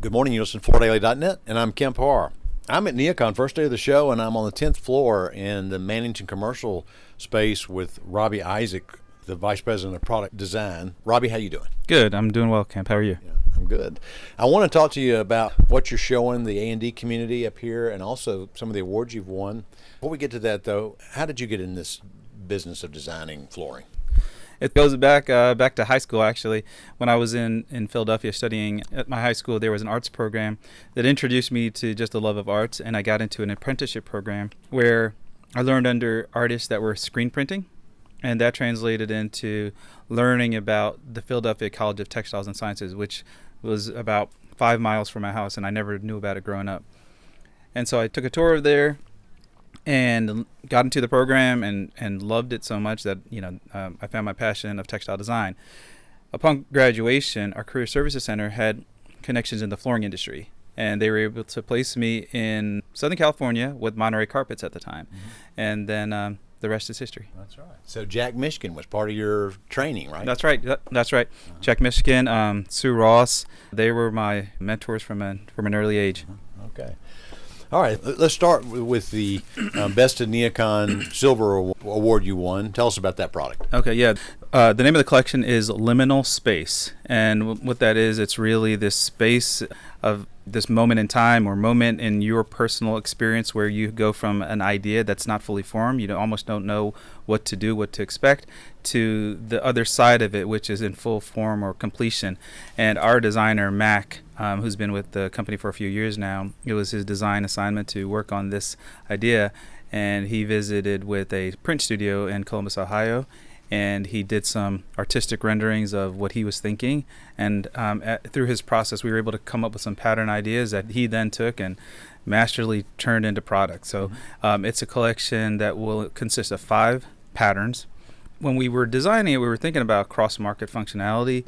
Good morning, you listen to FloorDaily.net, and I'm Kemp Harr. I'm at NeoCon, first day of the show, and I'm on the 10th floor in the Mannington Commercial space with Roby Isaac, the Vice President of Product Design. Roby, how you doing? Good. I'm doing well, Kemp. How are you? Yeah, I'm good. I want to talk to you about what you're showing the A&D community up here and also some of the awards you've won. Before we get to that, though, how did you get in this business of designing flooring? It goes back to high school, actually. When I was in Philadelphia studying at my high school, there was an arts program that introduced me to just the love of arts, and I got into an apprenticeship program where I learned under artists that were screen printing, and that translated into learning about the Philadelphia College of Textiles and Sciences, which was about 5 miles from my house, and I never knew about it growing up. And so I took a tour of there and got into the program and loved it so much that I found my passion of textile design. Upon graduation, our Career Services Center had connections in the flooring industry, and they were able to place me in Southern California with Monterey Carpets at the time. Mm-hmm. And then the rest is history. That's right. So Jack Michigan was part of your training, right? That's right. That's right. Uh-huh. Jack Michigan, Sue Ross, they were my mentors from an early age. Uh-huh. Okay. All right, let's start with the Best of NeoCon Silver Award you won. Tell us about that product. Okay, yeah. The name of the collection is Liminal Space. And what that is, it's really this space of this moment in time or moment in your personal experience where you go from an idea that's not fully formed, you almost don't know what to do, what to expect, to the other side of it, which is in full form or completion. And our designer, Mac, who's been with the company for a few years now, it was his design assignment to work on this idea. And he visited with a print studio in Columbus, Ohio, and he did some artistic renderings of what he was thinking. And through his process, we were able to come up with some pattern ideas that he then took and masterfully turned into products. So it's a collection that will consist of 5 patterns. When we were designing it, we were thinking about cross-market functionality,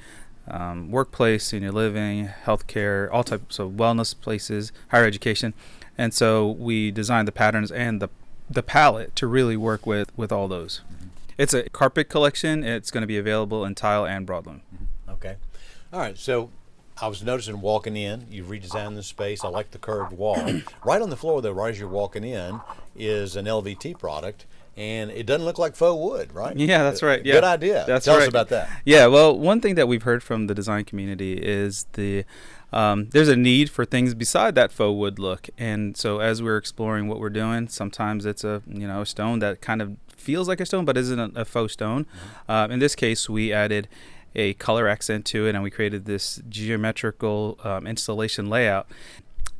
workplace, senior living, healthcare, all types of wellness places, higher education. And so we designed the patterns and the palette to really work with all those. Mm-hmm. It's a carpet collection. It's going to be available in tile and broadloom. Mm-hmm. Okay. All right. So I was noticing walking in, you've redesigned the space. I like the curved wall. Right on the floor, though, right as you're walking in, is an LVT product. And it doesn't look like faux wood, right? Yeah, that's right. Yeah. Good idea. Tell us about that. Yeah, well, one thing that we've heard from the design community is there's a need for things beside that faux wood look. And so as we're exploring what we're doing, sometimes it's a stone that kind of feels like a stone but isn't a faux stone. Mm-hmm. In this case, we added a color accent to it, and we created this geometrical installation layout.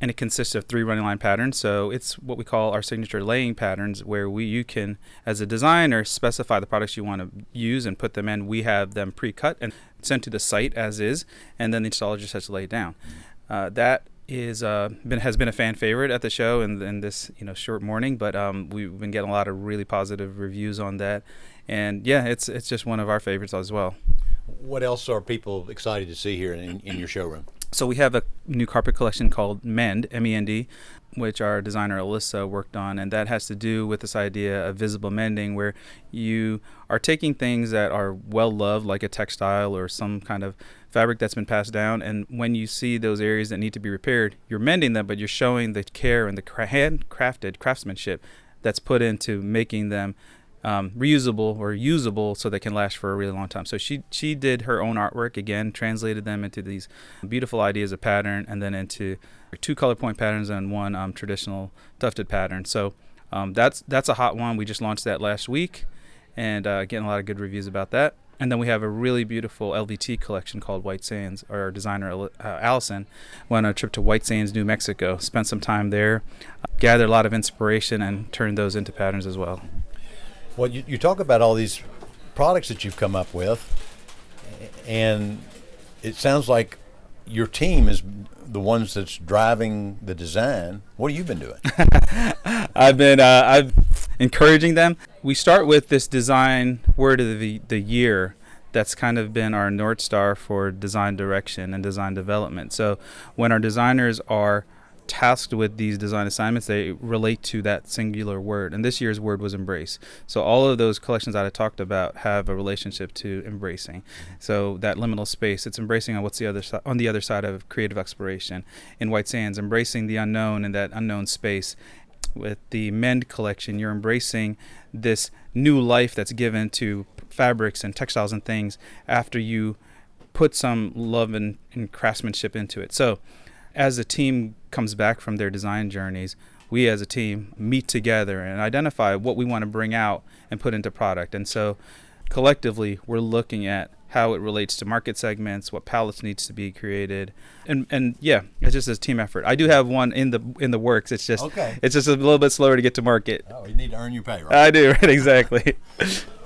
And it consists of 3 running line patterns. So it's what we call our signature laying patterns, where you can, as a designer, specify the products you want to use and put them in. We have them pre-cut and sent to the site as is, and then the installer just has to lay it down. That has been a fan favorite at the show in this short morning, but we've been getting a lot of really positive reviews on that. And yeah, it's just one of our favorites as well. What else are people excited to see here in your showroom? So we have a new carpet collection called Mend, M-E-N-D, which our designer Alyssa worked on, and that has to do with this idea of visible mending, where you are taking things that are well loved, like a textile or some kind of fabric that's been passed down, and when you see those areas that need to be repaired, you're mending them, but you're showing the care and the handcrafted craftsmanship that's put into making them reusable or usable so they can last for a really long time. So she did her own artwork, again, translated them into these beautiful ideas of pattern, and then into 2 color point patterns and 1 traditional tufted pattern. So that's a hot one. We just launched that last week, and getting a lot of good reviews about that. And then we have a really beautiful LVT collection called White Sands. Our designer, Allison, went on a trip to White Sands, New Mexico, spent some time there, gathered a lot of inspiration, and turned those into patterns as well. Well, you talk about all these products that you've come up with, and it sounds like your team is the ones that's driving the design. What have you been doing? I've encouraging them. We start with this design word of the year. That's kind of been our North Star for design direction and design development. So when our designers are tasked with these design assignments, they relate to that singular word. And this year's word was embrace. So all of those collections that I talked about have a relationship to embracing. So that liminal space, it's embracing on what's on the other side of creative exploration. In White Sands, embracing the unknown and that unknown space. With the Mend collection, you're embracing this new life that's given to fabrics and textiles and things after you put some love and craftsmanship into it. So as the team comes back from their design journeys, we as a team meet together and identify what we want to bring out and put into product. And so collectively, we're looking at how it relates to market segments, what palettes needs to be created, and yeah, it's just a team effort. I do have one in the works. It's just It's just a little bit slower to get to market. Oh, you need to earn your pay, right? I do, right? Exactly.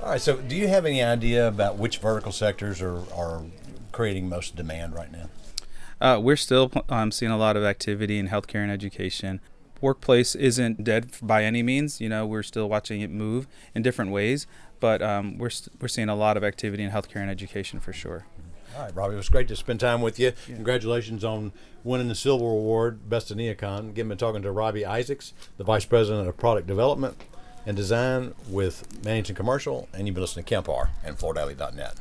All right. So, do you have any idea about which vertical sectors are creating most demand right now? We're still seeing a lot of activity in healthcare and education. Workplace isn't dead by any means. We're still watching it move in different ways, but we're seeing a lot of activity in healthcare and education for sure. All right, Robbie, it was great to spend time with you. Yeah. Congratulations on winning the Silver Award, Best of NeoCon. Again, been talking to Roby Isaac, the Vice President of Product Development and Design with Mannington Commercial, and you've been listening to Kemp Harr and FloorDaily.net.